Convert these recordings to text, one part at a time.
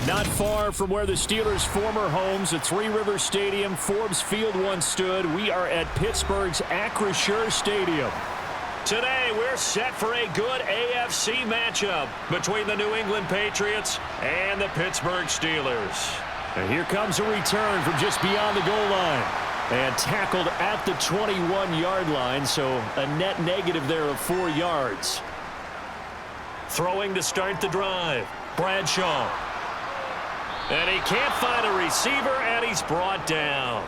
Not far from where the Steelers' former homes at Three Rivers Stadium, Forbes Field once stood, we are at Pittsburgh's Acrisure Stadium. Today, we're set for a good AFC matchup between the New England Patriots and the Pittsburgh Steelers. And here comes a return from just beyond the goal line. And tackled at the 21-yard line, so a net negative there of 4 yards. Throwing to start the drive, Bradshaw. And he can't find a receiver, and he's brought down.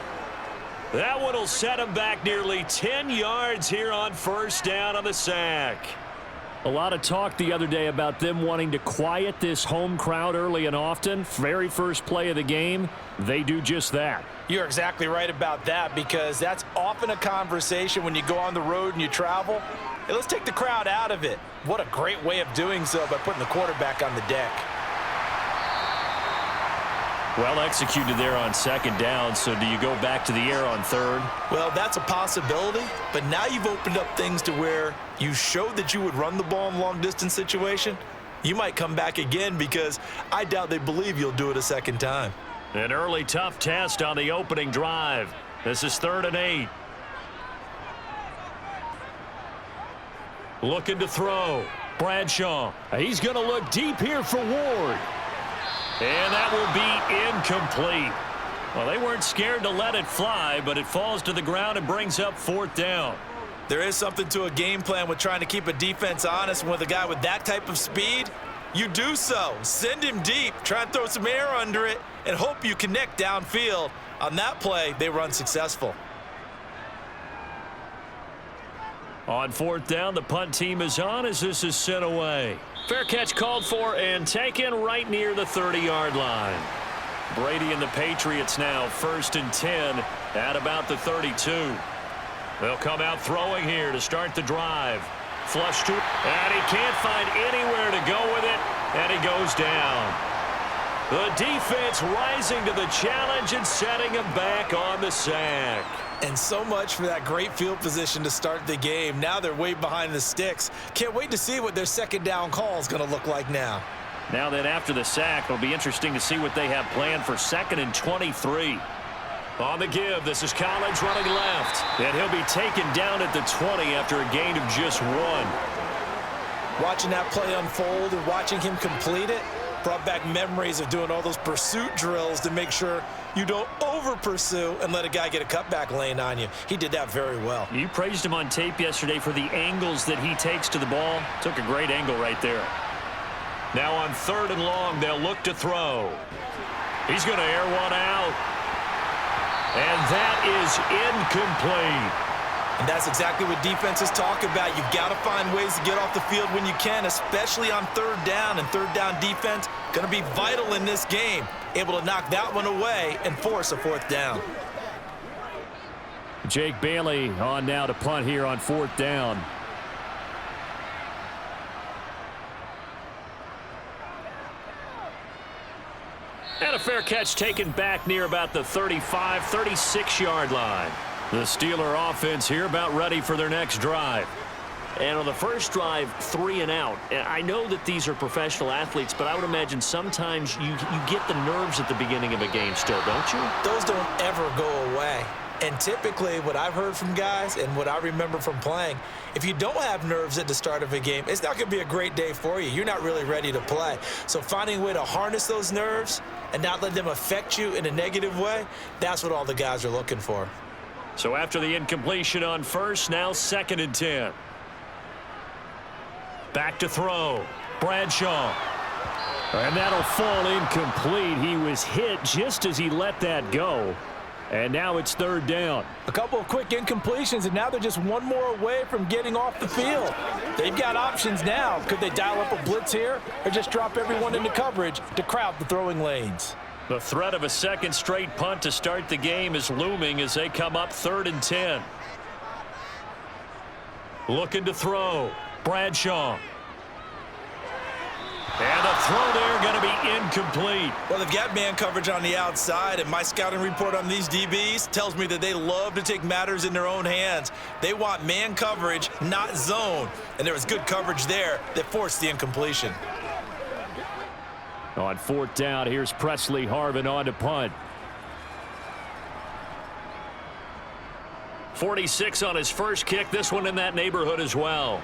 That one will set him back nearly 10 yards here on first down on the sack. A lot of talk the other day about them wanting to quiet this home crowd early and often. Very first play of the game, they do just that. You're exactly right about that, because that's often a conversation when you go on the road and you travel. Hey, let's take the crowd out of it. What a great way of doing so by putting the quarterback on the deck. Well executed there on second down, so do you go back to the air on third? Well, that's a possibility, but now you've opened up things to where you showed that you would run the ball in long-distance situation. You might come back again, because I doubt they believe you'll do it a second time. An early tough test on the opening drive. This is 3rd and 8. Looking to throw. Bradshaw. He's going to look deep here for Ward. And that will be incomplete. Well, they weren't scared to let it fly, but it falls to the ground and brings up 4th down. There is something to a game plan with trying to keep a defense honest. And with a guy with that type of speed, you do so. Send him deep, try and throw some air under it, and hope you connect downfield. On that play, they were unsuccessful. On 4th down, the punt team is on as this is sent away. Fair catch called for and taken right near the 30-yard line. Brady and the Patriots now 1st and 10 at about the 32. They'll come out throwing here to start the drive. Flush to, and he can't find anywhere to go with it, and he goes down. The defense rising to the challenge and setting him back on the sack. And so much for that great field position to start the game. Now they're way behind the sticks. Can't wait to see what their second down call is going to look like now. Now then, after the sack, it'll be interesting to see what they have planned for 2nd and 23. On the give, this is Collins running left. And he'll be taken down at the 20 after a gain of just 1. Watching that play unfold and watching him complete it brought back memories of doing all those pursuit drills to make sure you don't over-pursue and let a guy get a cutback lane on you. He did that very well. You praised him on tape yesterday for the angles that he takes to the ball. Took a great angle right there. Now on 3rd and long, they'll look to throw. He's going to air one out. And that is incomplete. And that's exactly what defenses talk about. You've got to find ways to get off the field when you can, especially on 3rd down. And 3rd down defense going to be vital in this game. Able to knock that one away and force a 4th down. Jake Bailey on now to punt here on 4th down. And a fair catch taken back near about the 35, 36-yard line. The Steeler offense here about ready for their next drive. And on the first drive, 3 and out. And I know that these are professional athletes, but I would imagine sometimes you get the nerves at the beginning of a game still, don't you? Those don't ever go away. And typically what I've heard from guys and what I remember from playing, if you don't have nerves at the start of a game, it's not going to be a great day for you. You're not really ready to play. So finding a way to harness those nerves and not let them affect you in a negative way, that's what all the guys are looking for. So after the incompletion on first, now 2nd and 10. Back to throw. Bradshaw. And that'll fall incomplete. He was hit just as he let that go. And now it's 3rd down. A couple of quick incompletions, and now they're just one more away from getting off the field. They've got options now. Could they dial up a blitz here or just drop everyone into coverage to crowd the throwing lanes? The threat of a second straight punt to start the game is looming as they come up 3rd and 10. Looking to throw. Bradshaw. And the throw there going to be incomplete. Well, they've got man coverage on the outside, and my scouting report on these DBs tells me that they love to take matters in their own hands. They want man coverage, not zone. And there was good coverage there that forced the incompletion. On fourth down, here's Presley Harvin on to punt. 46 on his first kick. This one in that neighborhood as well.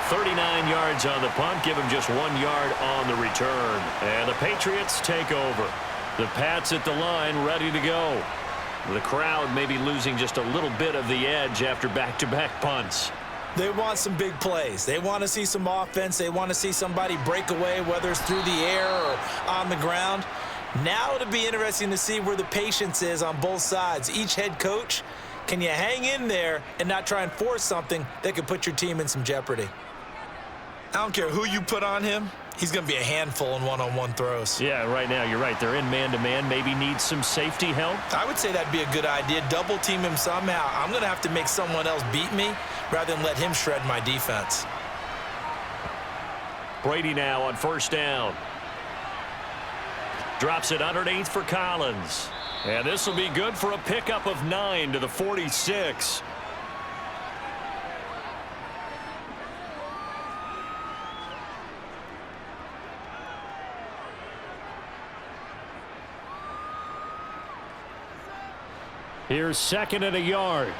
39 yards on the punt. Give him just 1 yard on the return. And the Patriots take over. The Pats at the line ready to go. The crowd may be losing just a little bit of the edge after back-to-back punts. They want some big plays. They want to see some offense. They want to see somebody break away, whether it's through the air or on the ground. Now it'll be interesting to see where the patience is on both sides. Each head coach, can you hang in there and not try and force something that could put your team in some jeopardy? I don't care who you put on him. He's going to be a handful in one-on-one throws. Yeah, right now you're right. They're in man-to-man. Maybe need some safety help. I would say that'd be a good idea. Double team him somehow. I'm going to have to make someone else beat me rather than let him shred my defense. Brady now on first down. Drops it underneath for Collins. And this will be good for a pickup of 9 to the 46. Here's second and a yard.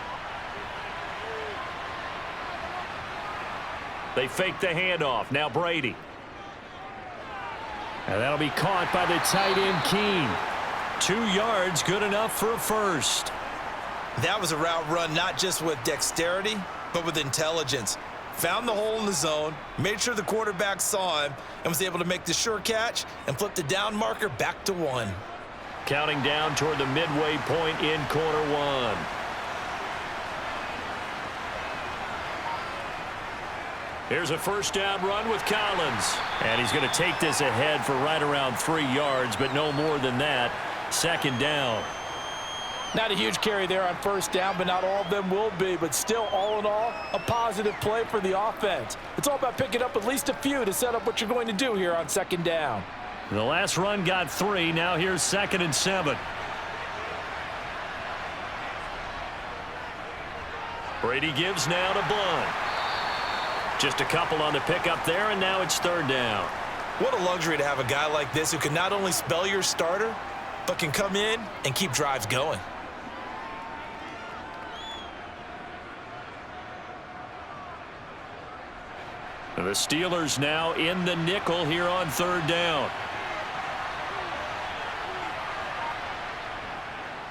They fake the handoff. Now Brady. And that'll be caught by the tight end, Keene. 2 yards, good enough for a first. That was a route run not just with dexterity, but with intelligence. Found the hole in the zone, made sure the quarterback saw him, and was able to make the sure catch and flip the down marker back to 1. Counting down toward the midway point in quarter one. Here's a first down run with Collins. And he's going to take this ahead for right around 3 yards, but no more than that. Second down. Not a huge carry there on first down, but not all of them will be. But still, all in all, a positive play for the offense. It's all about picking up at least a few to set up what you're going to do here on second down. The last run got 3. Now here's 2nd and 7. Brady gives now to Blunt. Just a couple on the pickup there, and now it's third down. What a luxury to have a guy like this who can not only spell your starter, but can come in and keep drives going. And the Steelers now in the nickel here on third down.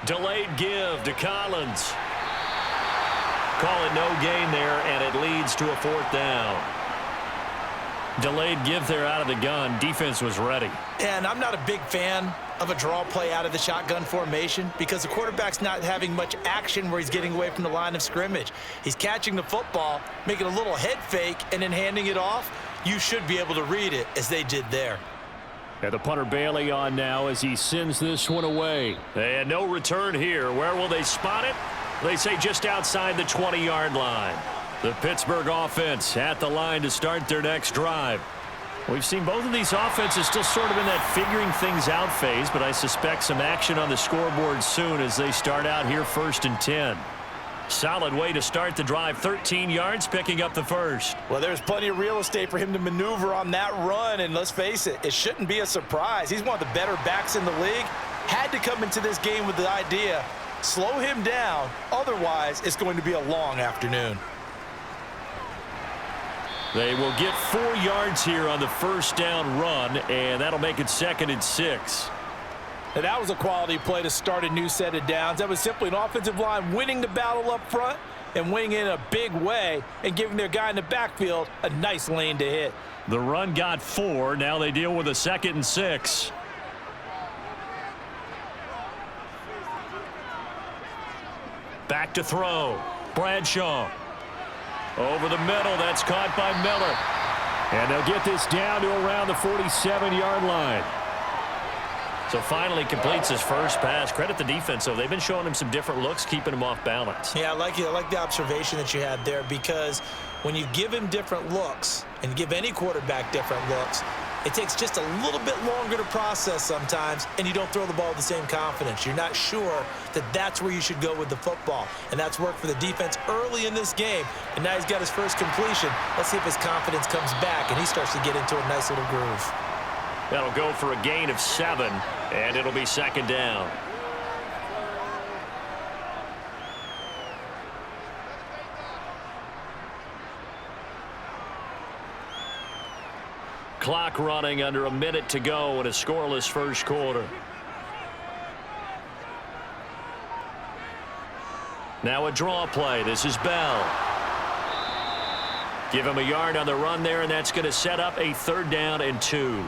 Delayed give to Collins. Call it no gain there, and it leads to a fourth down. Delayed give there out of the gun. Defense was ready. And I'm not a big fan of a draw play out of the shotgun formation because the quarterback's not having much action where he's getting away from the line of scrimmage. He's catching the football, making a little head fake, and then handing it off. You should be able to read it as they did there. And the punter Bailey on now as he sends this one away. And no return here. Where will they spot it? They say just outside the 20-yard line. The Pittsburgh offense at the line to start their next drive. We've seen both of these offenses still sort of in that figuring things out phase, but I suspect some action on the scoreboard soon as they start out here 1st and 10. Solid way to start the drive. 13 yards, picking up the first. Well, there's plenty of real estate for him to maneuver on that run, and let's face it, it shouldn't be a surprise. He's one of the better backs in the league. Had to come into this game with the idea, slow him down, otherwise it's going to be a long afternoon. They will get 4 yards here on the first down run, and that'll make it 2nd and 6. Now, that was a quality play to start a new set of downs. That was simply an offensive line winning the battle up front and winning in a big way and giving their guy in the backfield a nice lane to hit. The run got 4. Now they deal with a 2nd and 6. Back to throw. Bradshaw. Over the middle. That's caught by Miller. And they'll get this down to around the 47-yard line. So finally completes his first pass. Credit the defense, though. They've been showing him some different looks, keeping him off balance. Yeah, I like it. I like the observation that you had there because when you give him different looks and give any quarterback different looks, It takes just a little bit longer to process sometimes, and you don't throw the ball with the same confidence. You're not sure that that's where you should go with the football. And that's worked for the defense early in this game. And now he's got his first completion. Let's see if his confidence comes back and he starts to get into a nice little groove. That'll go for a gain of 7, and it'll be second down. Clock running, under a minute to go in a scoreless first quarter. Now a draw play. This is Bell. Give him a yard on the run there, and that's going to set up a 3rd down and 2.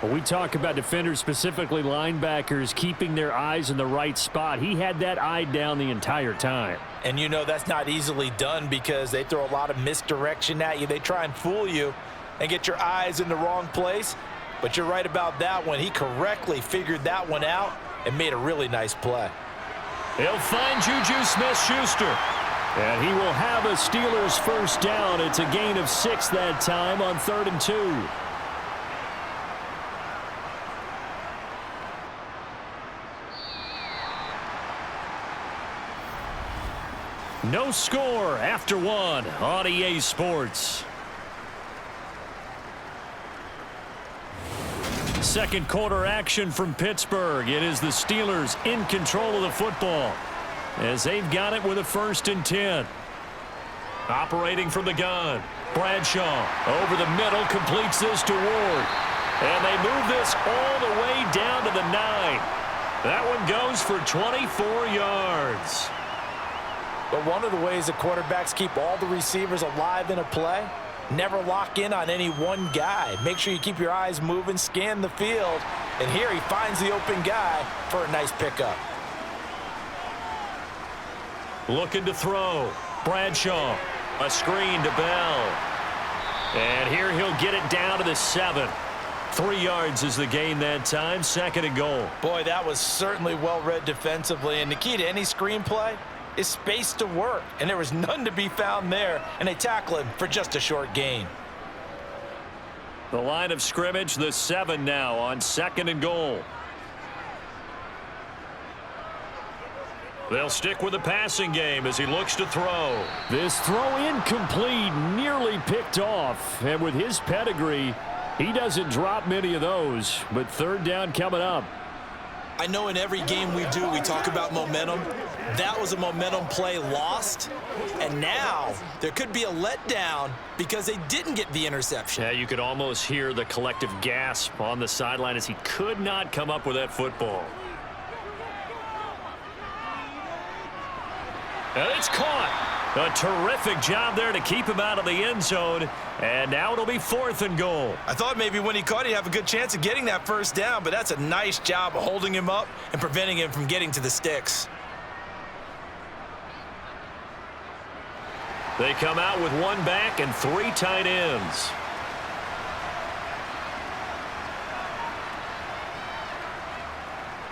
Well, we talk about defenders, specifically linebackers, keeping their eyes in the right spot. He had that eye down the entire time. And you know that's not easily done because they throw a lot of misdirection at you. They try and fool you and get your eyes in the wrong place. But you're right about that one. He correctly figured that one out and made a really nice play. He'll find Juju Smith-Schuster. And he will have a Steelers first down. It's a gain of 6 that time on 3rd and 2. No score after 1 on EA Sports. Second quarter action from Pittsburgh. It is the Steelers in control of the football as they've got it with a 1st and 10. Operating from the gun. Bradshaw over the middle, completes this to Ward. And they move this all the way down to the 9. That one goes for 24 yards. But one of the ways that quarterbacks keep all the receivers alive in a play, never lock in on any one guy. Make sure you keep your eyes moving, scan the field. And here he finds the open guy for a nice pickup. Looking to throw. Bradshaw. A screen to Bell. And here he'll get it down to the 7. 3 yards is the gain that time. 2nd and goal. Boy, that was certainly well read defensively. And the key to any screenplay is space to work. And there was none to be found there. And they tackle him for just a short gain. The line of scrimmage, the 7 now on 2nd and goal. They'll stick with the passing game as he looks to throw. This throw incomplete, nearly picked off. And with his pedigree, he doesn't drop many of those. But 3rd down coming up. I know in every game we do, we talk about momentum. That was a momentum play lost. And now there could be a letdown because they didn't get the interception. Yeah, you could almost hear the collective gasp on the sideline as he could not come up with that football. And it's caught. A terrific job there to keep him out of the end zone. And now it'll be 4th and goal. I thought maybe when he caught it, he'd have a good chance of getting that first down, but that's a nice job of holding him up and preventing him from getting to the sticks. They come out with 1 back and 3 tight ends.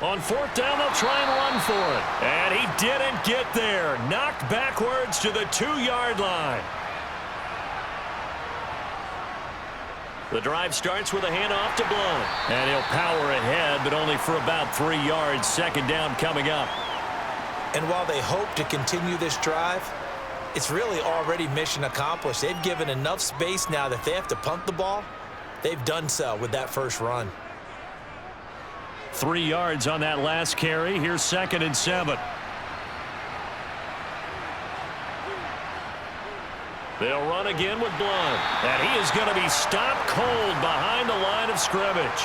On 4th down, they'll try and run for it. And he didn't get there. Knocked backwards to the 2-yard line. The drive starts with a handoff to Blount. And he'll power ahead, but only for about 3 yards. 2nd down coming up. And while they hope to continue this drive, it's really already mission accomplished. They've given enough space now that if they have to punt the ball, they've done so with that first run. 3 yards on that last carry. Here's 2nd and 7. They'll run again with Blount. And he is going to be stopped cold behind the line of scrimmage.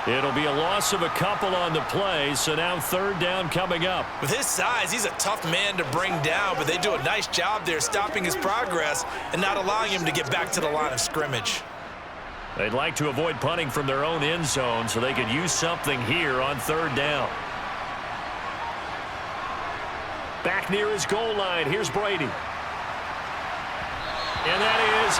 It'll be a loss of a couple on the play, so now 3rd down coming up. With his size, he's a tough man to bring down, but they do a nice job there stopping his progress and not allowing him to get back to the line of scrimmage. They'd like to avoid punting from their own end zone so they could use something here on 3rd down. Back near his goal line. Here's Brady. And that is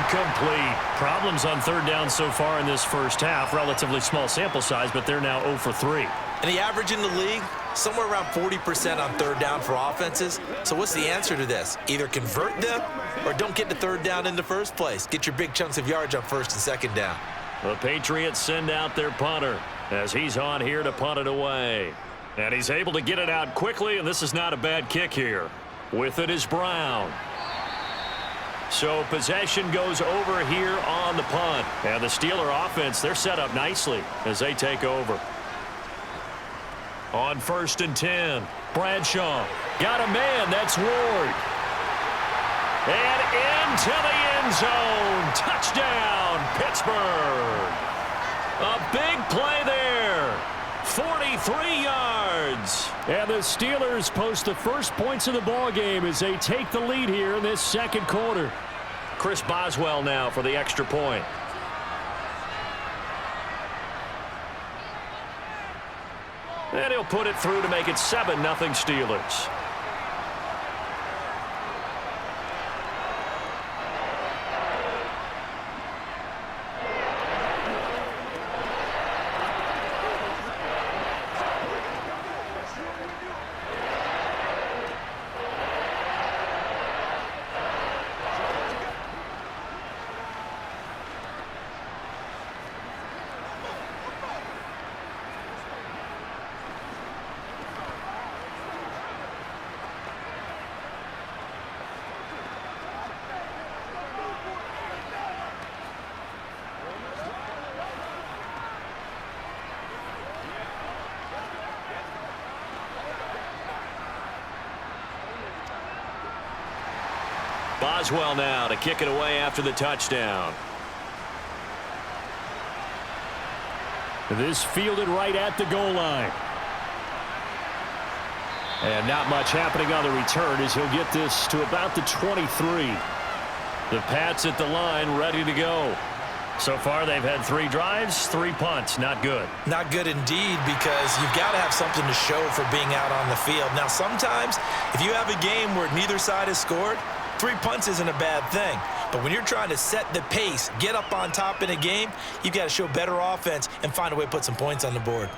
incomplete. Problems on 3rd down so far in this first half. Relatively small sample size, but they're now 0 for 3. And the average in the league, somewhere around 40% on 3rd down for offenses. So what's the answer to this? Either convert them or don't get to 3rd down in the first place. Get your big chunks of yards on 1st and 2nd down. The Patriots send out their punter as he's on here to punt it away. And he's able to get it out quickly, and this is not a bad kick here. With it is Brown. So possession goes over here on the punt. And the Steeler offense, they're set up nicely as they take over. On 1st and 10, Bradshaw got a man. That's Ward. And into the end zone. Touchdown, Pittsburgh. A big play there. 43 yards. And the Steelers post the first points of the ball game as they take the lead here in this second quarter. Chris Boswell now for the extra point. And he'll put it through to make it 7-0 Steelers. Boswell now to kick it away after the touchdown. This fielded right at the goal line. And not much happening on the return as he'll get this to about the 23. The Pats at the line ready to go. So far they've had 3 drives, 3 punts. Not good. Not good indeed, because you've got to have something to show for being out on the field. Now sometimes if you have a game where neither side has scored, 3 punts isn't a bad thing. But when you're trying to set the pace, get up on top in a game, you've got to show better offense and find a way to put some points on the board.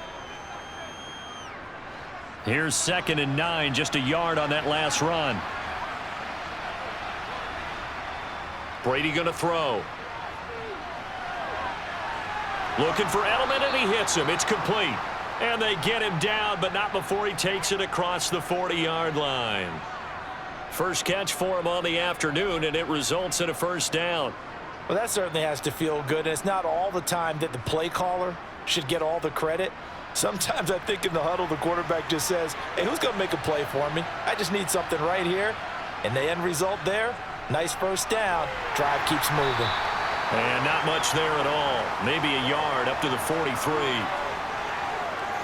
Here's 2nd and 9, just a yard on that last run. Brady going to throw. Looking for Edelman, and he hits him. It's complete. And they get him down, but not before he takes it across the 40-yard line. First catch for him on the afternoon, and it results in a first down. Well, that certainly has to feel good, and it's not all the time that the play caller should get all the credit. Sometimes I think in the huddle, the quarterback just says, hey, who's going to make a play for me? I just need something right here. And the end result there, nice first down. Drive keeps moving. And not much there at all. Maybe a yard up to the 43.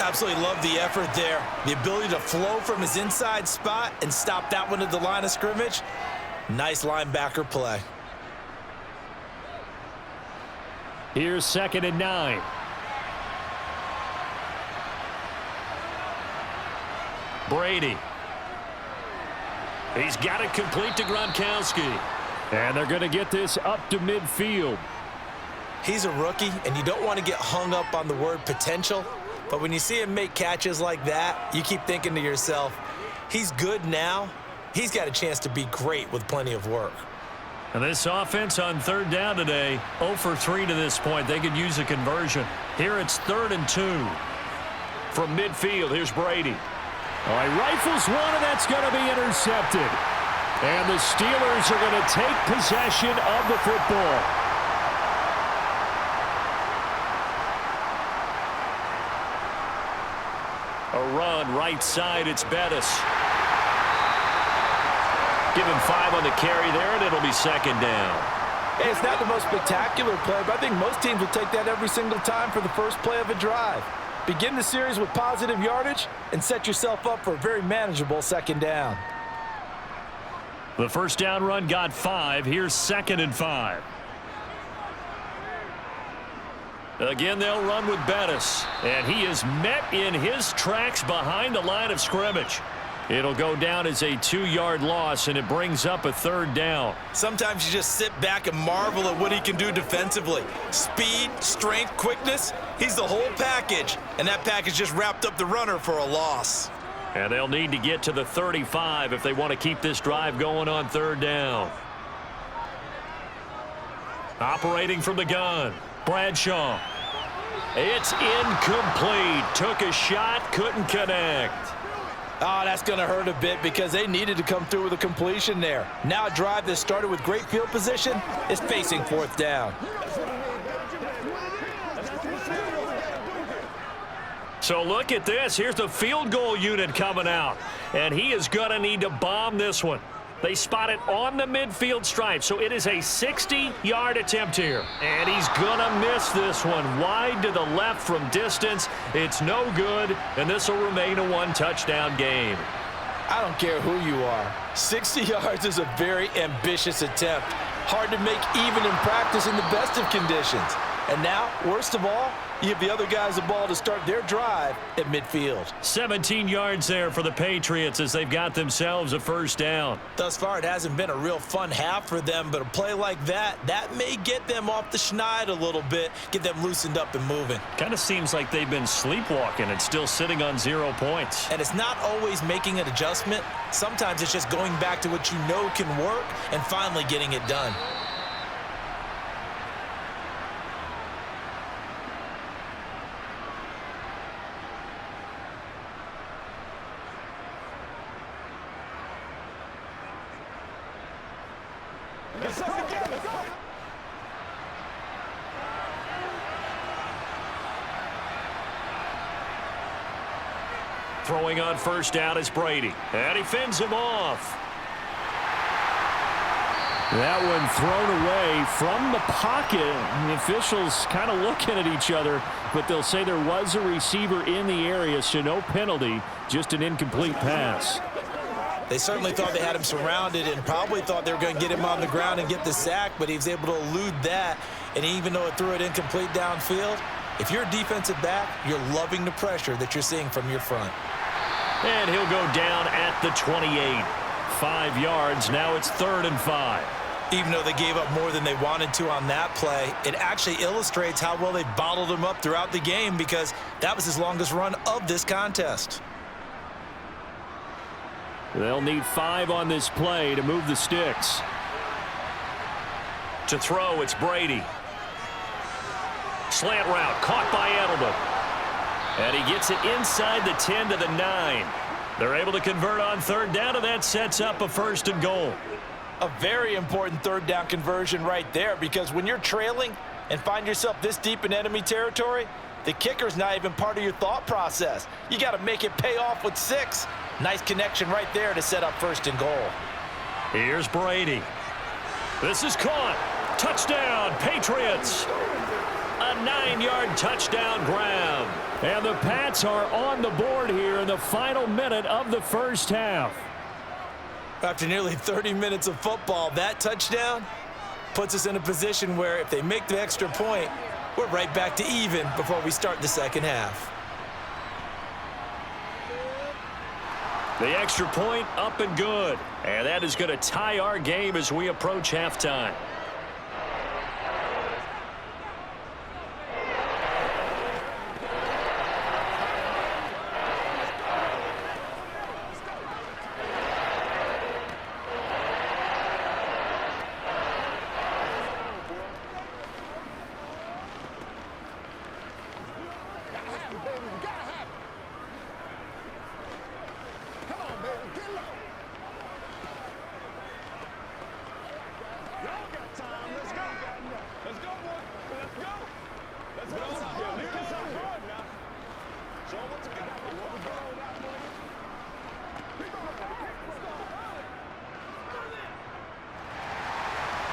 Absolutely love the effort there. The ability to flow from his inside spot and stop that one at the line of scrimmage. Nice linebacker play. Here's 2nd and 9. Brady. He's got it complete to Gronkowski. And they're going to get this up to midfield. He's a rookie, and you don't want to get hung up on the word potential. But when you see him make catches like that, you keep thinking to yourself, he's good now. He's got a chance to be great with plenty of work. And this offense on 3rd down today, 0 for 3 to this point. They could use a conversion. Here it's 3rd and 2. From midfield, here's Brady. All right, rifles one, and that's going to be intercepted. And the Steelers are going to take possession of the football. A run right side, it's Bettis. Give him 5 on the carry there, and it'll be 2nd down. Hey, it's not the most spectacular play, but I think most teams will take that every single time for the first play of a drive. Begin the series with positive yardage and set yourself up for a very manageable 2nd down. The first down run got 5. Here's 2nd and 5. Again, they'll run with Bettis. And he is met in his tracks behind the line of scrimmage. It'll go down as a 2-yard loss, and it brings up a 3rd down. Sometimes you just sit back and marvel at what he can do defensively. Speed, strength, quickness, he's the whole package. And that package just wrapped up the runner for a loss. And they'll need to get to the 35 if they want to keep this drive going on 3rd down. Operating from the gun, Bradshaw. It's incomplete. Took a shot, couldn't connect. Oh, that's going to hurt a bit because they needed to come through with a completion there. Now a drive that started with great field position is facing fourth down. So look at this. Here's the field goal unit coming out. And he is going to need to bomb this one. They spot it on the midfield stripe, so it is a 60-yard attempt here. And he's going to miss this one. Wide to the left from distance. It's no good, and this will remain a one-touchdown game. I don't care who you are. 60 yards is a very ambitious attempt. Hard to make even in practice in the best of conditions. And now, worst of all, you give the other guys the ball to start their drive at midfield. 17 yards there for the Patriots as they've got themselves a first down. Thus far, it hasn't been a real fun half for them, but a play like that may get them off the schneid a little bit, get them loosened up and moving. Kind of seems like they've been sleepwalking and still sitting on 0 points. And it's not always making an adjustment. Sometimes it's just going back to what you know can work and finally getting it done. Throwing on first down is Brady. And he fends him off. That one thrown away from the pocket. The officials kind of looking at each other, but they'll say there was a receiver in the area, so no penalty, just an incomplete pass. They certainly thought they had him surrounded and probably thought they were going to get him on the ground and get the sack, but he was able to elude that. And even though it threw it incomplete downfield, if you're a defensive back, you're loving the pressure that you're seeing from your front. And he'll go down at the 28. 5 yards. Now it's 3rd and 5. Even though they gave up more than they wanted to on that play, it actually illustrates how well they bottled him up throughout the game because that was his longest run of this contest. They'll need 5 on this play to move the sticks. To throw, it's Brady. Slant route, caught by Edelman. And he gets it inside the 10 to the 9. They're able to convert on 3rd down, and that sets up a 1st and goal. A very important 3rd down conversion right there because when you're trailing and find yourself this deep in enemy territory, the kicker's not even part of your thought process. You got to make it pay off with 6. Nice connection right there to set up 1st and goal. Here's Brady. This is caught. Touchdown, Patriots. A 9-yard touchdown grab. And the Pats are on the board here in the final minute of the first half. After nearly 30 minutes of football, that touchdown puts us in a position where if they make the extra point, we're right back to even before we start the second half. The extra point up and good. And that is going to tie our game as we approach halftime.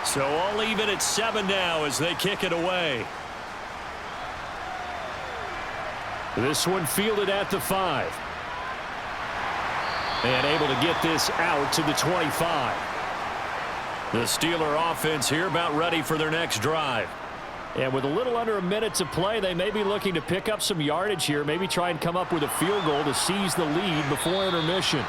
So all even at 7 now as they kick it away. This one fielded at the 5. And able to get this out to the 25. The Steeler offense here about ready for their next drive. And with a little under a minute to play, they may be looking to pick up some yardage here, maybe try and come up with a field goal to seize the lead before intermission.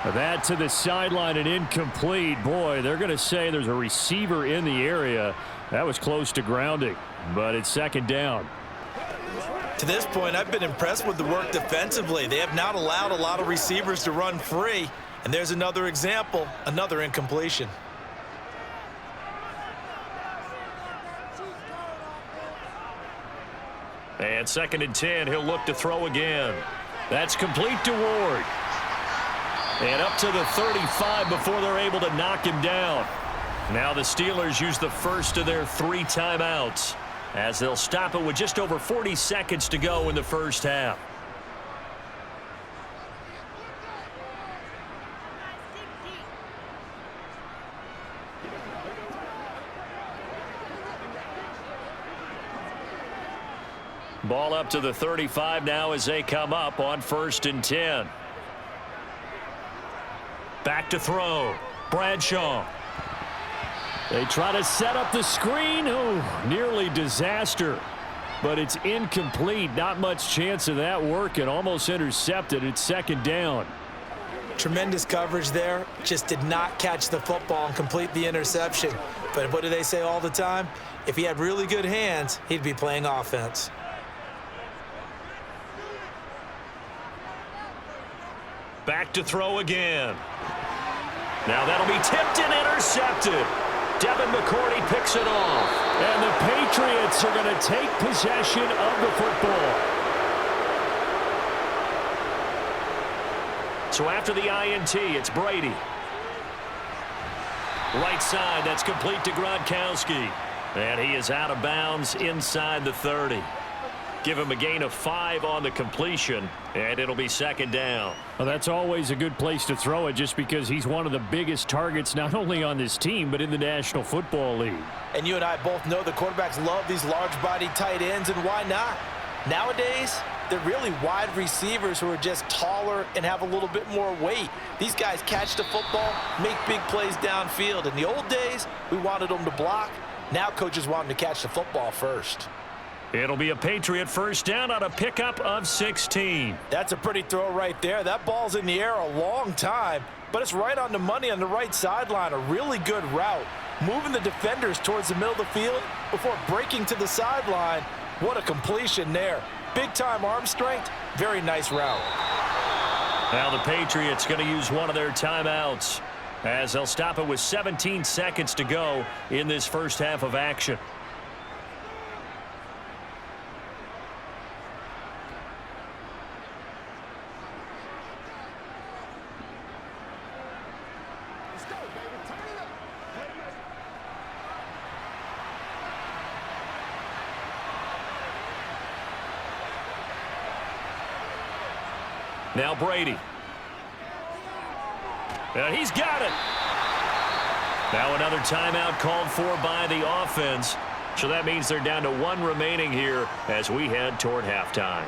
That to the sideline and incomplete. Boy, they're going to say there's a receiver in the area. That was close to grounding, but it's 2nd down. To this point, I've been impressed with the work defensively. They have not allowed a lot of receivers to run free. And there's another example, another incompletion. On 2nd and 10, he'll look to throw again. That's complete to Ward. And up to the 35 before they're able to knock him down. Now the Steelers use the first of their 3 timeouts as they'll stop it with just over 40 seconds to go in the first half. Ball up to the 35 now as they come up on 1st and 10. Back to throw. Bradshaw. They try to set up the screen. Oh, nearly disaster. But it's incomplete. Not much chance of that working. Almost intercepted. It's 2nd down. Tremendous coverage there. Just did not catch the football and complete the interception. But what do they say all the time? If he had really good hands, he'd be playing offense. Back to throw again. Now that'll be tipped and intercepted. Devin McCourty picks it off. And the Patriots are going to take possession of the football. So after the INT, it's Brady. Right side, that's complete to Gronkowski. And he is out of bounds inside the 30. Give him a gain of 5 on the completion, and it'll be 2nd down. Well, that's always a good place to throw it just because he's one of the biggest targets not only on this team but in the National Football League. And you and I both know the quarterbacks love these large-bodied tight ends, and why not? Nowadays, they're really wide receivers who are just taller and have a little bit more weight. These guys catch the football, make big plays downfield. In the old days, we wanted them to block. Now coaches want them to catch the football first. It'll be a Patriot first down on a pickup of 16. That's a pretty throw right there. That ball's in the air a long time, but it's right on the money on the right sideline. A really good route. Moving the defenders towards the middle of the field before breaking to the sideline. What a completion there. Big-time arm strength. Very nice route. Now the Patriots going to use one of their timeouts as they'll stop it with 17 seconds to go in this first half of action. Now Brady. And he's got it. Now another timeout called for by the offense. So that means they're down to 1 remaining here as we head toward halftime.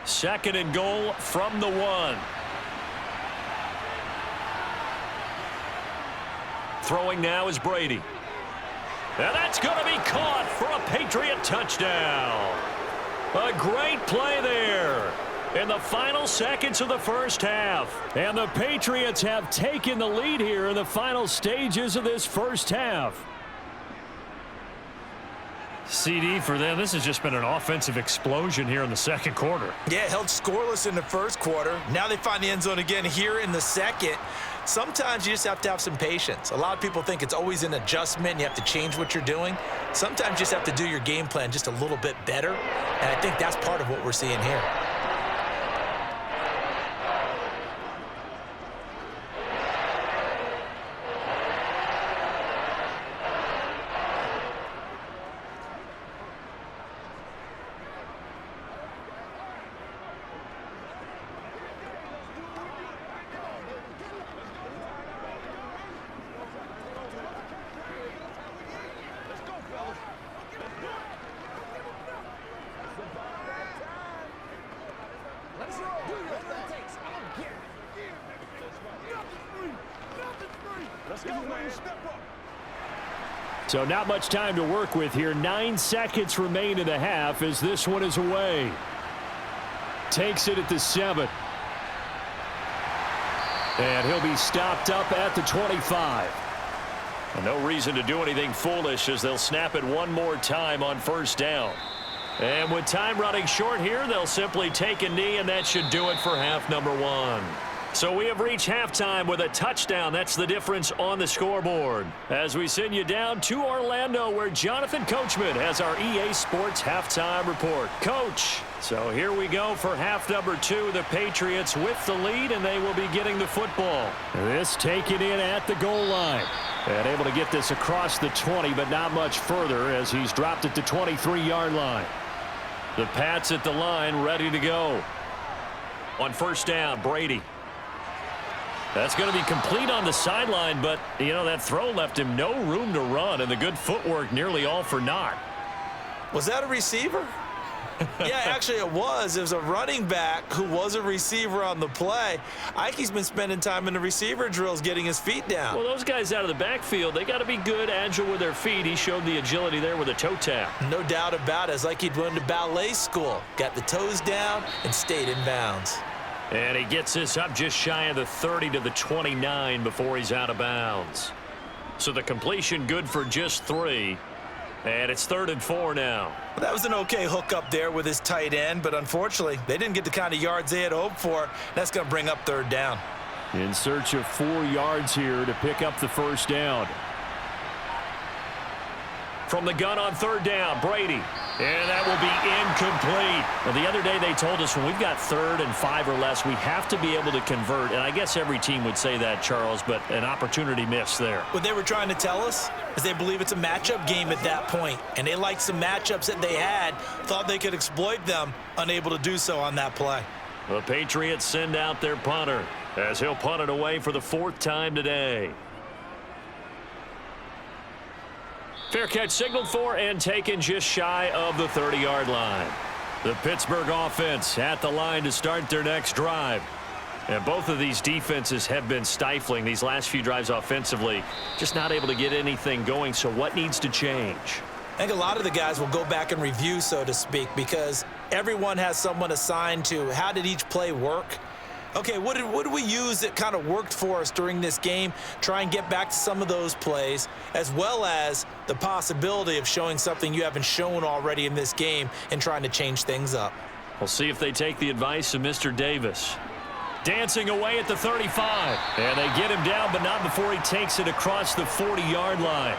Second and goal from the 1. Throwing now is Brady. And that's going to be caught for a Patriot touchdown. A great play there in the final seconds of the first half. And the Patriots have taken the lead here in the final stages of this first half. CD for them, this has just been an offensive explosion here in the second quarter. Yeah, held scoreless in the first quarter. Now they find the end zone again here in the second. Sometimes you just have to have some patience. A lot of people think it's always an adjustment and you have to change what you're doing. Sometimes you just have to do your game plan just a little bit better, and I think that's part of what we're seeing here. So not much time to work with here. 9 seconds remain in the half as this one is away. Takes it at the 7. And he'll be stopped up at the 25. And no reason to do anything foolish as they'll snap it one more time on first down. And with time running short here, they'll simply take a knee, and that should do it for half number one. So we have reached halftime with a touchdown. That's the difference on the scoreboard. As we send you down to Orlando, where Jonathan Coachman has our EA Sports halftime report. Coach, so here we go for half number two. The Patriots with the lead, and they will be getting the football. This taken in at the goal line. And able to get this across the 20, but not much further as he's dropped it to 23-yard line. The Pats at the line, ready to go. On first down, Brady. That's going to be complete on the sideline, but, you know, that throw left him no room to run, and the good footwork nearly all for naught. Was that a receiver? Yeah, actually it was. It was a running back who was a receiver on the play. I think he's been spending time in the receiver drills getting his feet down. Well, those guys out of the backfield, they got to be good, agile with their feet. He showed the agility there with a toe tap. No doubt about it. It's like he'd went to ballet school. Got the toes down and stayed in bounds. And he gets this up just shy of the 30 to the 29 before he's out of bounds. So the completion good for just 3. And it's 3rd and 4 now. Well, that was an okay hook up there with his tight end, but unfortunately, they didn't get the kind of yards they had hoped for. That's going to bring up 3rd down. In search of 4 yards here to pick up the first down. From the gun on 3rd down, Brady. And that will be incomplete. Well, the other day they told us when we've got 3rd and 5 or less, we have to be able to convert. And I guess every team would say that, Charles, but an opportunity missed there. What they were trying to tell us is they believe it's a matchup game at that point. And they liked some matchups that they had, thought they could exploit them, unable to do so on that play. The Patriots send out their punter as he'll punt it away for the 4th time today. Fair catch signaled for and taken just shy of the 30-yard line. The Pittsburgh offense at the line to start their next drive. And both of these defenses have been stifling these last few drives offensively. Just not able to get anything going, so what needs to change? I think a lot of the guys will go back and review, so to speak, because everyone has someone assigned to how did each play work. Okay, what did we use that kind of worked for us during this game? Try and get back to some of those plays, as well as the possibility of showing something you haven't shown already in this game and trying to change things up. We'll see if they take the advice of Mr. Davis. Dancing away at the 35. And they get him down, but not before he takes it across the 40-yard line.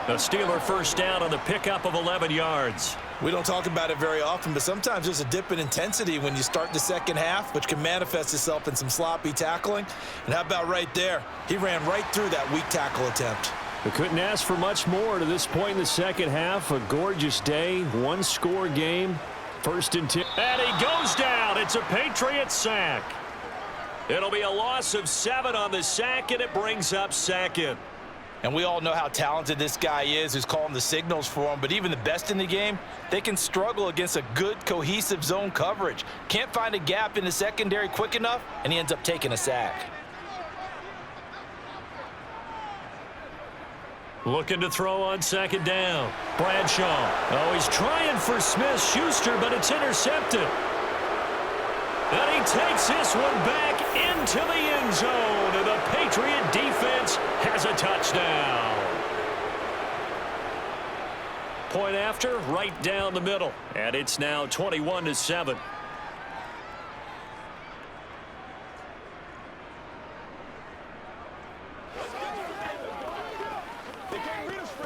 A Steeler first down on the pickup of 11 yards. We don't talk about it very often, but sometimes there's a dip in intensity when you start the second half, which can manifest itself in some sloppy tackling. And how about right there? He ran right through that weak tackle attempt. We couldn't ask for much more to this point in the second half. A gorgeous day, one-score game, 1st and 10. And he goes down. It's a Patriots sack. It'll be a loss of 7 on the sack, and it brings up 2nd. And we all know how talented this guy is who's calling the signals for him. But even the best in the game, they can struggle against a good, cohesive zone coverage. Can't find a gap in the secondary quick enough, and he ends up taking a sack. Looking to throw on 2nd down. Bradshaw. Oh, he's trying for Smith-Schuster, but it's intercepted. And he takes this one back into the end zone. And the Patriot defense has a touchdown. Point after, right down the middle. And it's now 21-7.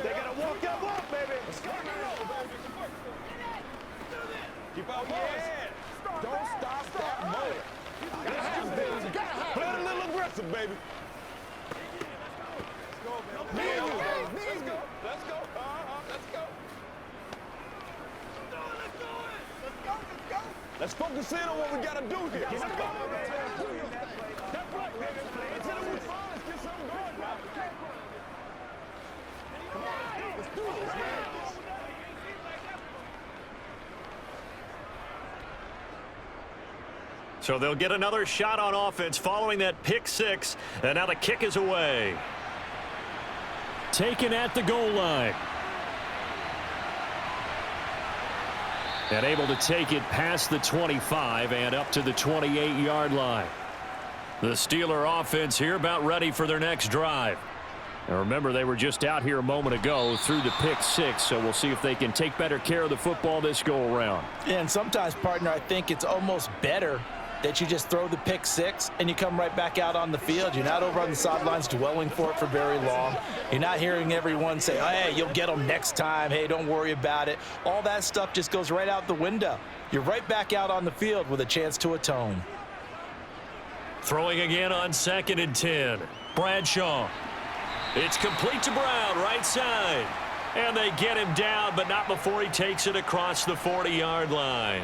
They gotta walk that walk, baby. Keep out boys. Don't stop that motor. Play it a little aggressive, baby. Let's go. Let's go. Let's go. Let's go. Let's focus in on what we gotta do here. Let's go. That's right, baby. Until it responds, get something going now. Come on, let's do this, man. So they'll get another shot on offense following that pick 6. And now the kick is away. Taken at the goal line. And able to take it past the 25 and up to the 28-yard line. The Steeler offense here about ready for their next drive. And remember, they were just out here a moment ago through the pick six, so we'll see if they can take better care of the football this go-around. Yeah, and sometimes, partner, I think it's almost better that you just throw the pick six and you come right back out on the field. You're not over on the sidelines dwelling for it for very long. You're not hearing everyone say, oh, hey, you'll get them next time. Hey, don't worry about it. All that stuff just goes right out the window. You're right back out on the field with a chance to atone. Throwing again on 2nd and 10. Bradshaw. It's complete to Brown, right side. And they get him down, but not before he takes it across the 40-yard line.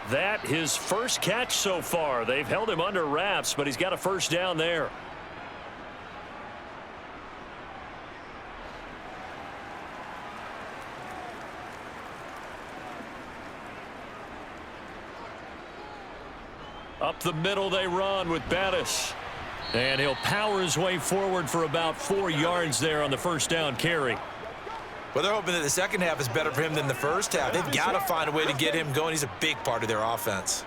That his first catch so far. They've held him under wraps, but he's got a first down there. Up the middle they run with Bettis. And he'll power his way forward for about 4 yards there on the first down carry. Well, they're hoping that the second half is better for him than the first half. They've got to find a way to get him going. He's a big part of their offense.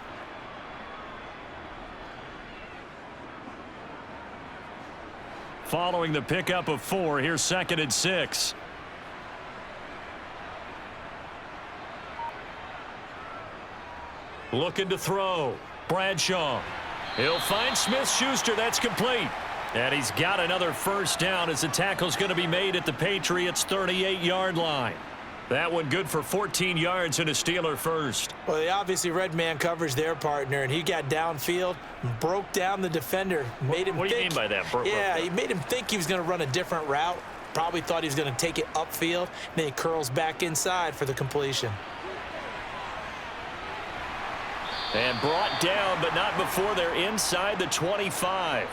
Following the pickup of 4, here's 2nd and 6. Looking to throw. Bradshaw. He'll find Smith-Schuster. That's complete. And he's got another first down as the tackle's going to be made at the Patriots' 38-yard line. That one good for 14 yards and a Steeler first. Well, they obviously read man coverage their partner, and he got downfield, broke down the defender, made him What do you mean by that? Yeah, he made him think he was going to run a different route. Probably thought he was going to take it upfield. Then he curls back inside for the completion. And brought down, but not before they're inside the 25.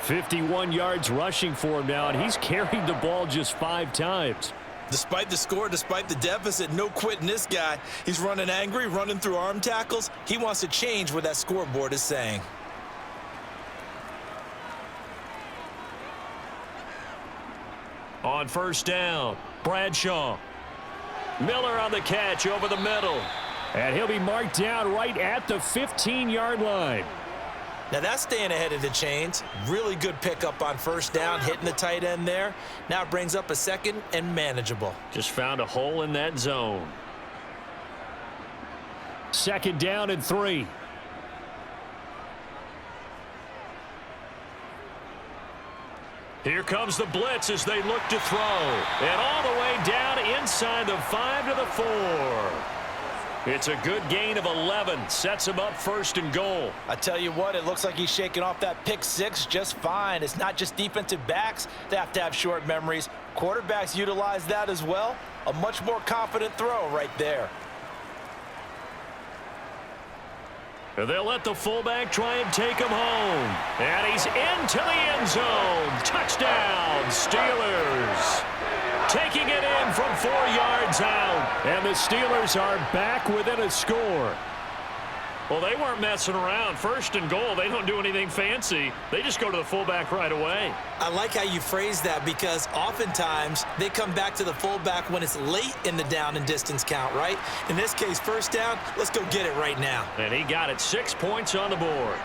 51 yards rushing for him now, and he's carried the ball just 5 times. Despite the score, despite the deficit, no quitting this guy. He's running angry, running through arm tackles. He wants to change what that scoreboard is saying. On first down, Bradshaw. Miller on the catch over the middle. And he'll be marked down right at the 15-yard line. Now that's staying ahead of the chains. Really good pickup on first down, hitting the tight end there. Now it brings up a second and manageable. Just found a hole in that zone. 2nd down and 3. Here comes the blitz as they look to throw. And all the way down inside the 5 to the 4. It's a good gain of 11. Sets him up 1st and goal. I tell you what, it looks like he's shaking off that pick six just fine. It's not just defensive backs that have short memories. Quarterbacks utilize that as well. A much more confident throw right there. And they'll let the fullback try and take him home. And he's into the end zone. Touchdown, Steelers. Taking it in from 4 yards out. And the Steelers are back within a score. Well, they weren't messing around. 1st and goal, they don't do anything fancy. They just go to the fullback right away. I like how you phrase that because oftentimes they come back to the fullback when it's late in the down and distance count, right? In this case, first down, let's go get it right now. And he got it. 6 points on the board.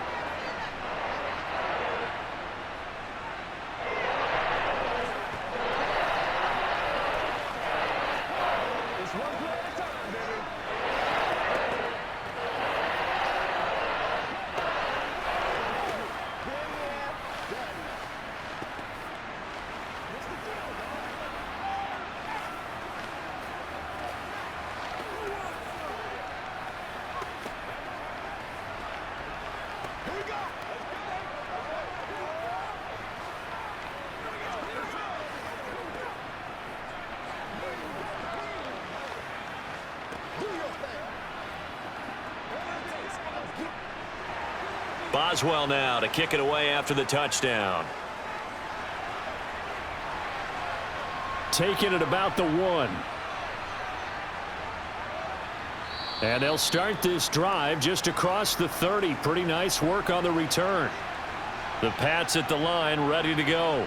Boswell now to kick it away after the touchdown. Taking it about the 1. And they'll start this drive just across the 30. Pretty nice work on the return. The Pats at the line ready to go.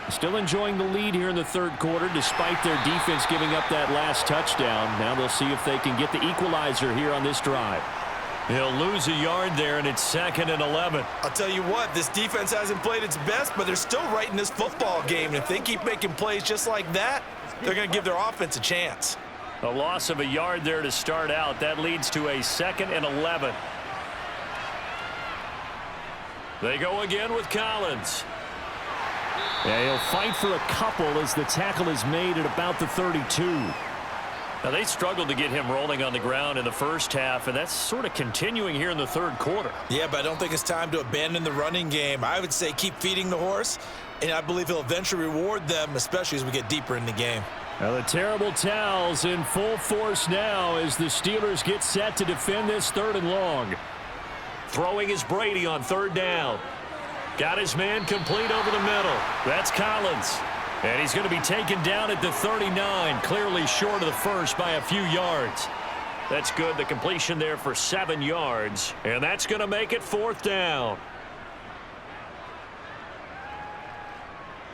Still enjoying the lead here in the 3rd quarter despite their defense giving up that last touchdown. Now they'll see if they can get the equalizer here on this drive. He'll lose a yard there, and it's 2nd and 11. I'll tell you what, this defense hasn't played its best, but they're still right in this football game. And if they keep making plays just like that, they're going to give their offense a chance. A loss of a yard there to start out. That leads to a 2nd and 11. They go again with Collins. Yeah, he'll fight for a couple as the tackle is made at about the 32. Now, they struggled to get him rolling on the ground in the first half, and that's sort of continuing here in the third quarter. Yeah, but I don't think it's time to abandon the running game. I would say keep feeding the horse, and I believe he'll eventually reward them, especially as we get deeper in the game. Now the terrible towels in full force now as the Steelers get set to defend this 3rd and long. Throwing is Brady on 3rd down. Got his man complete over the middle. That's Collins. And he's going to be taken down at the 39, clearly short of the first by a few yards. That's good. The completion there for 7 yards. And that's going to make it 4th down.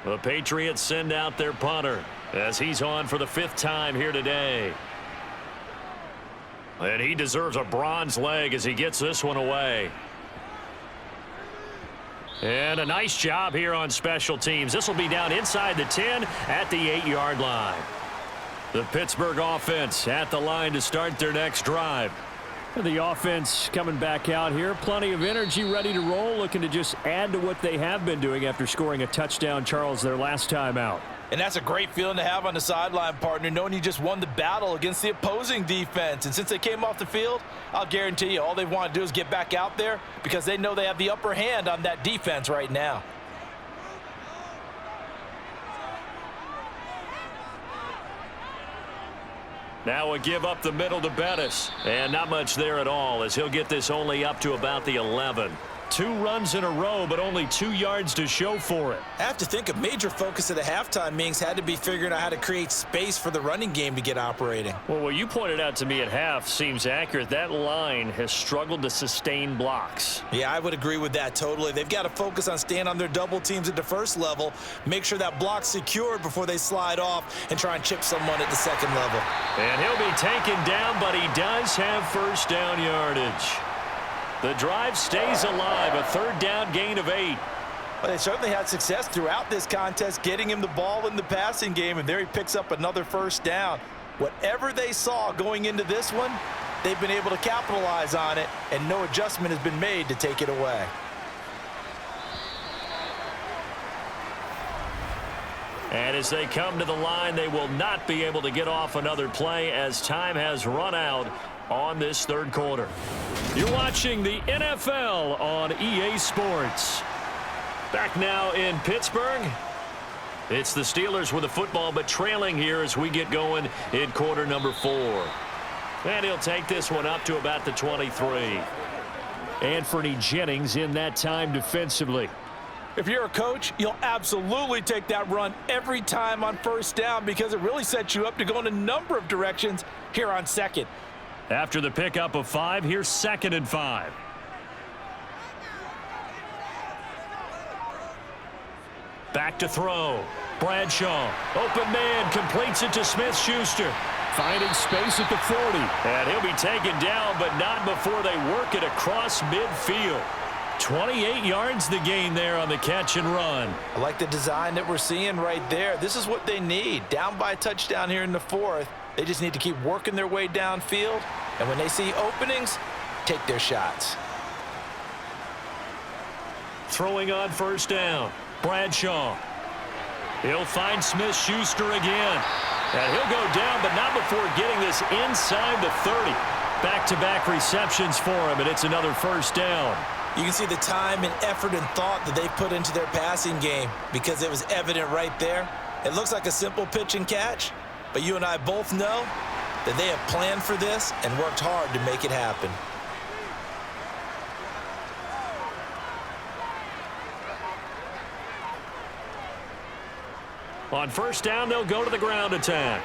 The Patriots send out their punter as he's on for the 5th time here today. And he deserves a bronze leg as he gets this one away. And a nice job here on special teams. This will be down inside the 10 at the 8-yard line. The Pittsburgh offense at the line to start their next drive. The offense coming back out here. Plenty of energy, ready to roll, looking to just add to what they have been doing after scoring a touchdown, Charles, their last time out. And that's a great feeling to have on the sideline, partner, knowing you just won the battle against the opposing defense. And since they came off the field, I'll guarantee you all they want to do is get back out there because they know they have the upper hand on that defense right now. Now a give up the middle to Bettis. And not much there at all as he'll get this only up to about the 11. 2 runs in a row, but only 2 yards to show for it. I have to think a major focus of the halftime meetings had to be figuring out how to create space for the running game to get operating. Well, what you pointed out to me at half seems accurate. That line has struggled to sustain blocks. Yeah, I would agree with that totally. They've got to focus on staying on their double teams at the first level, make sure that block's secured before they slide off and try and chip someone at the second level. And he'll be taken down, but he does have 1st down yardage. The drive stays alive, a 3rd down gain of 8. Well, they certainly had success throughout this contest, getting him the ball in the passing game, and there he picks up another 1st down. Whatever they saw going into this one, they've been able to capitalize on it, and no adjustment has been made to take it away. And as they come to the line, they will not be able to get off another play as time has run out on this 3rd quarter. You're watching the NFL on EA Sports. Back now in Pittsburgh. It's the Steelers with the football, but trailing here as we get going in quarter number 4. And he'll take this one up to about the 23. Anthony Jennings in that time defensively. If you're a coach, you'll absolutely take that run every time on 1st down because it really sets you up to go in a number of directions here on 2nd. After the pickup of 5, here's 2nd and 5. Back to throw. Bradshaw. Open man. Completes it to Smith-Schuster. Finding space at the 40. And he'll be taken down, but not before they work it across midfield. 28 yards the gain there on the catch and run. I like the design that we're seeing right there. This is what they need. Down by a touchdown here in the 4th. They just need to keep working their way downfield. And when they see openings, take their shots. Throwing on 1st down. Bradshaw. He'll find Smith-Schuster again. And he'll go down, but not before getting this inside the 30. Back-to-back receptions for him, and it's another 1st down. You can see the time and effort and thought that they put into their passing game because it was evident right there. It looks like a simple pitch and catch, but you and I both know that they have planned for this and worked hard to make it happen. On 1st down, they'll go to the ground attack.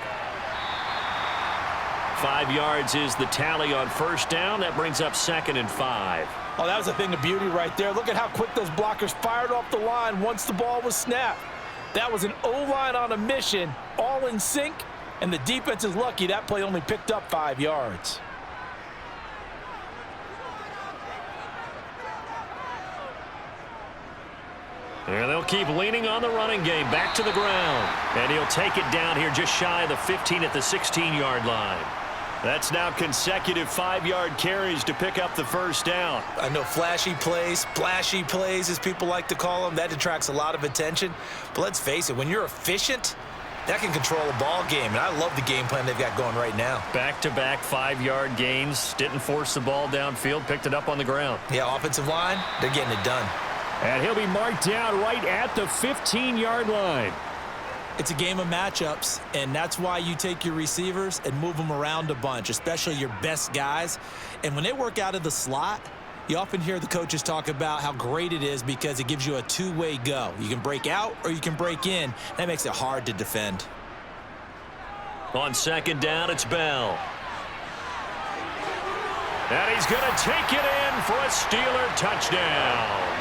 5 yards is the tally on 1st down. That brings up 2nd and 5. Oh, that was a thing of beauty right there. Look at how quick those blockers fired off the line once the ball was snapped. That was an O-line on a mission, all in sync, and the defense is lucky that play only picked up 5 yards. And they'll keep leaning on the running game. Back to the ground. And he'll take it down here just shy of the 15 at the 16-yard line. That's now consecutive 5-yard carries to pick up the first down. I know flashy plays, splashy plays, as people like to call them, that attracts a lot of attention. But let's face it, when you're efficient, that can control a ball game. And I love the game plan they've got going right now. Back-to-back 5-yard gains. Didn't force the ball downfield. Picked it up on the ground. Yeah, offensive line, they're getting it done. And he'll be marked down right at the 15-yard line. It's a game of matchups, and that's why you take your receivers and move them around a bunch, especially your best guys. And when they work out of the slot, you often hear the coaches talk about how great it is because it gives you a two-way go. You can break out or you can break in. That makes it hard to defend. On second down, it's Bell. And he's going to take it in for a Steeler touchdown.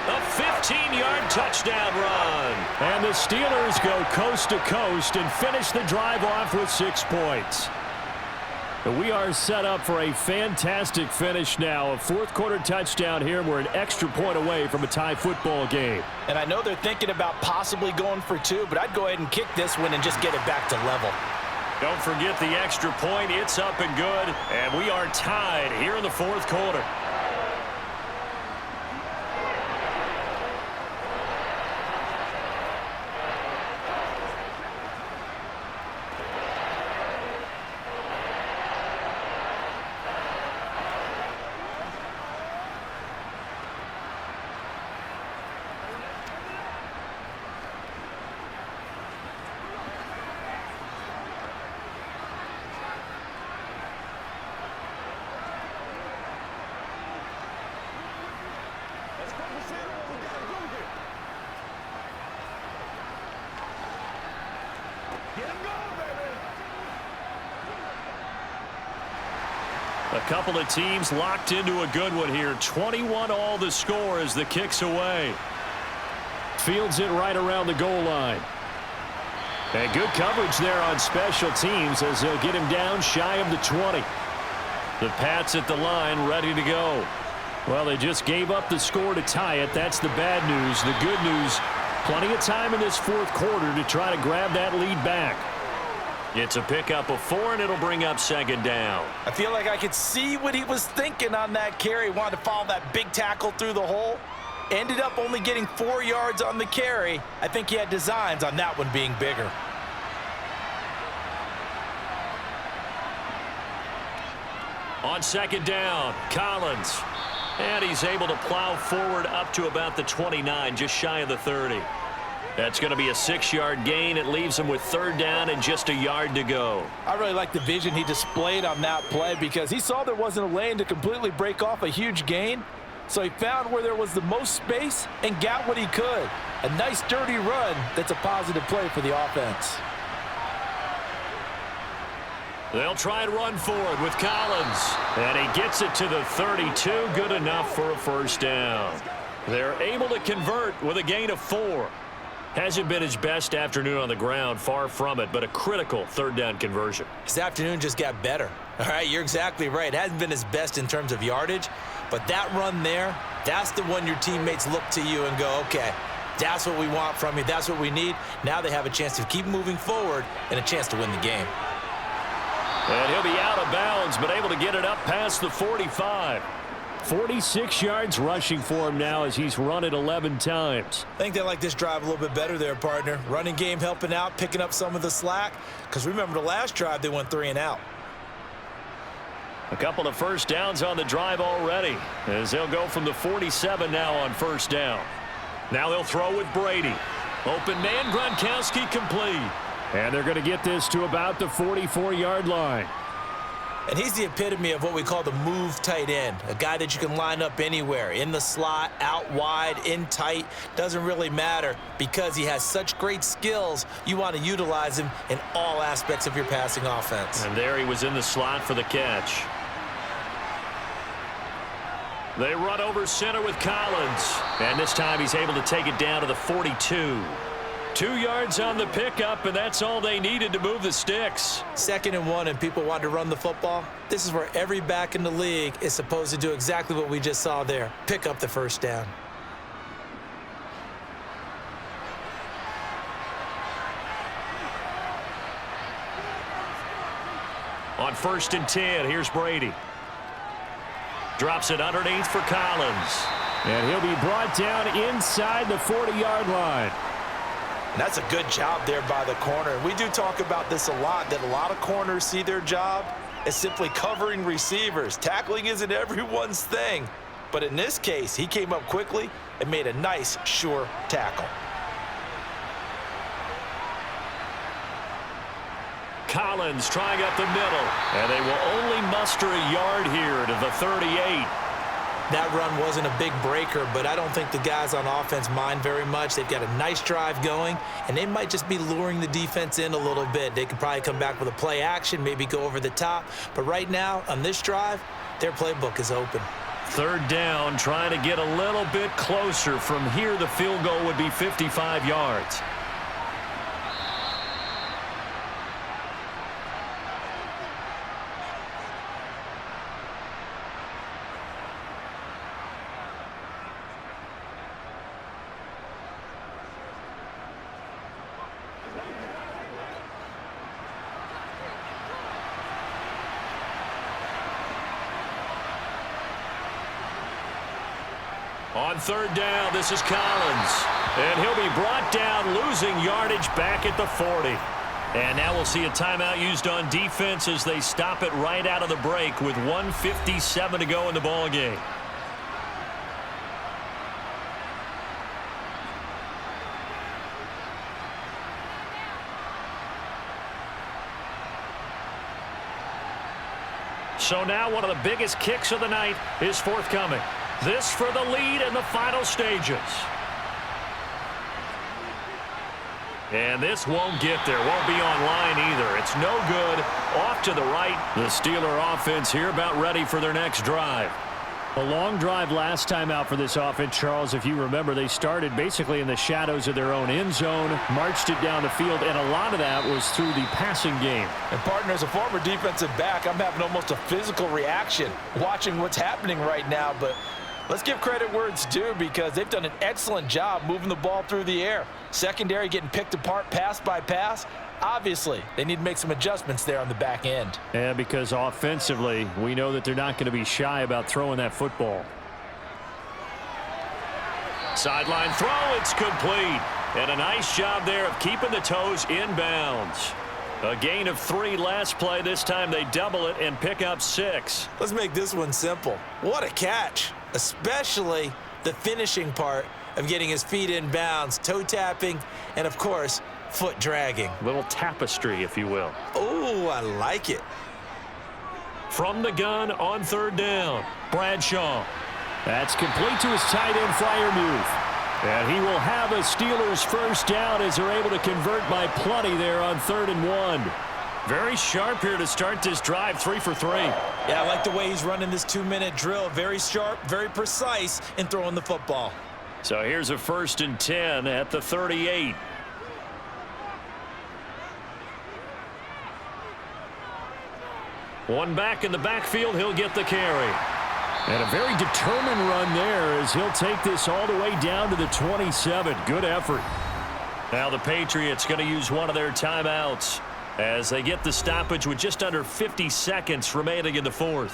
A 15-yard touchdown run. And the Steelers go coast to coast and finish the drive off with 6 points. We are set up for a fantastic finish now. A fourth-quarter touchdown here. We're an extra point away from a tie football game. And I know they're thinking about possibly going for 2, but I'd go ahead and kick this one and just get it back to level. Don't forget the extra point. It's up and good. And we are tied here in the fourth quarter. A couple of teams locked into a good one here. 21 all the score as the kick's away. Fields it right around the goal line. And good coverage there on special teams as they'll get him down shy of the 20. The Pats at the line ready to go. Well, they just gave up the score to tie it. That's the bad news. The good news, plenty of time in this fourth quarter to try to grab that lead back. It's a pickup of 4, and it'll bring up second down. I feel like I could see what he was thinking on that carry. Wanted to follow that big tackle through the hole. Ended up only getting 4 yards on the carry. I think he had designs on that one being bigger. On second down, Collins. And he's able to plow forward up to about the 29, just shy of the 30. That's going to be a 6-yard gain. It leaves him with third down and just a yard to go. I really like the vision he displayed on that play because he saw there wasn't a lane to completely break off a huge gain. So he found where there was the most space and got what he could. A nice dirty run that's a positive play for the offense. They'll try and run forward with Collins. And he gets it to the 32. Good enough for a first down. They're able to convert with a gain of 4. Hasn't been his best afternoon on the ground, far from it, but a critical third down conversion. His afternoon just got better. All right, you're exactly right. It hasn't been his best in terms of yardage, but that run there, that's the one your teammates look to you and go, okay, that's what we want from you. That's what we need. Now they have a chance to keep moving forward and a chance to win the game. And he'll be out of bounds, but able to get it up past the 45. 46 yards rushing for him now as he's run it 11 times. I think they like this drive a little bit better there, partner. Running game helping out, picking up some of the slack. Because remember the last drive, they went 3 and out. A couple of first downs on the drive already as they'll go from the 47 now on first down. Now they'll throw with Brady. Open man, Gronkowski complete. And they're going to get this to about the 44-yard line. And he's the epitome of what we call the move tight end, a guy that you can line up anywhere, in the slot, out wide, in tight, doesn't really matter because he has such great skills. You want to utilize him in all aspects of your passing offense. And there he was in the slot for the catch. They run over center with Collins, and this time he's able to take it down to the 42. 2 yards on the pickup, and that's all they needed to move the sticks. 2nd and 1, and people want to run the football. This is where every back in the league is supposed to do exactly what we just saw there. Pick up the first down. on 1st and 10. Here's Brady. Drops it underneath for Collins. And he'll be brought down inside the 40-yard line. And that's a good job there by the corner. We do talk about this a lot, that a lot of corners see their job as simply covering receivers. Tackling isn't everyone's thing. But in this case, he came up quickly and made a nice, sure tackle. Collins trying up the middle. And they will only muster a yard here to the 38. That run wasn't a big breaker, but I don't think the guys on offense mind very much. They've got a nice drive going, and they might just be luring the defense in a little bit. They could probably come back with a play action, maybe go over the top. But right now, on this drive, their playbook is open. 3rd down, trying to get a little bit closer. From here, the field goal would be 55 yards. On 3rd down, this is Collins. And he'll be brought down, losing yardage back at the 40. And now we'll see a timeout used on defense as they stop it right out of the break with 1:57 to go in the ballgame. So now one of the biggest kicks of the night is forthcoming. This for the lead in the final stages. And this won't get there. Won't be online either. It's no good. Off to the right. The Steeler offense here about ready for their next drive. A long drive last time out for this offense, Charles. If you remember, they started basically in the shadows of their own end zone, marched it down the field, and a lot of that was through the passing game. And partner, as a former defensive back, I'm having almost a physical reaction watching what's happening right now. But let's give credit where it's due, because they've done an excellent job moving the ball through the air. Secondary getting picked apart pass by pass. Obviously, they need to make some adjustments there on the back end. Yeah, because offensively, we know that they're not going to be shy about throwing that football. Sideline throw, it's complete. And a nice job there of keeping the toes in bounds. A gain of 3 last play. This time they double it and pick up 6. Let's make this one simple. What a catch, especially the finishing part of getting his feet in bounds, toe tapping, and of course, foot dragging. Little tapestry, if you will. Oh, I like it. From the gun on 3rd down, Bradshaw. That's complete to his tight end Freiermuth. And he will have a Steelers first down as they're able to convert by plenty there on 3rd and 1. Very sharp here to start this drive, 3 for 3. Yeah, I like the way he's running this 2-minute drill. Very sharp, very precise in throwing the football. So here's a 1st and 10 at the 38. One back in the backfield, he'll get the carry. And a very determined run there as he'll take this all the way down to the 27. Good effort. Now the Patriots going to use one of their timeouts as they get the stoppage with just under 50 seconds remaining in the 4th.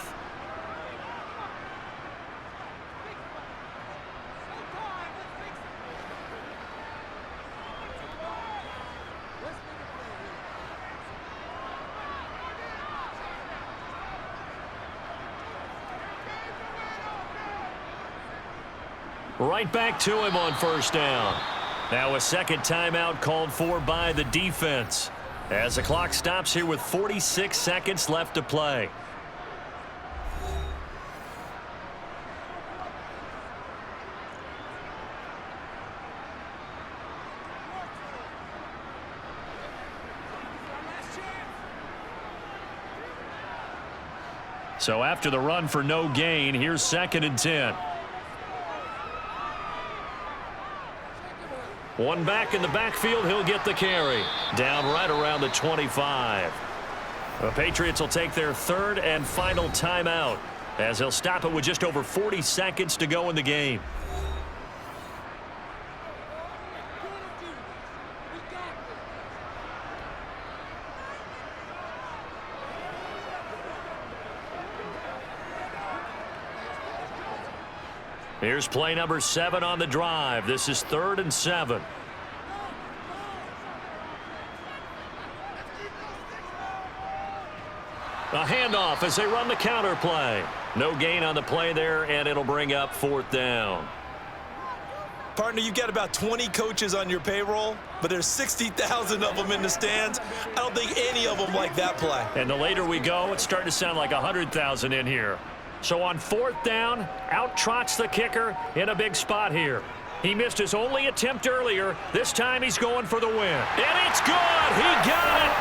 Right back to him on 1st down. Now a second timeout called for by the defense as the clock stops here with 46 seconds left to play. So after the run for no gain, here's 2nd and 10. One back in the backfield, he'll get the carry. Down right around the 25. The Patriots will take their 3rd and final timeout as they'll stop it with just over 40 seconds to go in the game. Here's play number 7 on the drive. This is 3rd and 7. A handoff as they run the counter play. No gain on the play there, and it'll bring up 4th down. Partner, you've got about 20 coaches on your payroll, but there's 60,000 of them in the stands. I don't think any of them like that play. And the later we go, it's starting to sound like 100,000 in here. So on 4th down, out trots the kicker in a big spot here. He missed his only attempt earlier. This time he's going for the win. And it's good. He got it.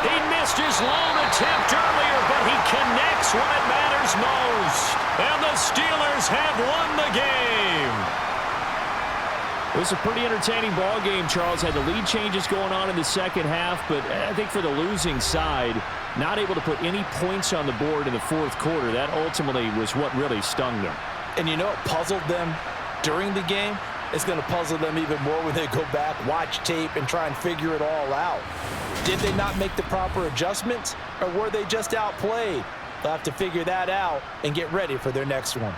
He missed his lone attempt earlier, but he connects when it matters most. And the Steelers have won the game. It was a pretty entertaining ball game, Charles. Had the lead changes going on in the second half, but I think for the losing side, not able to put any points on the board in the 4th quarter. That ultimately was what really stung them. And you know what puzzled them during the game? It's going to puzzle them even more when they go back, watch tape, and try and figure it all out. Did they not make the proper adjustments, or were they just outplayed? They'll have to figure that out and get ready for their next one.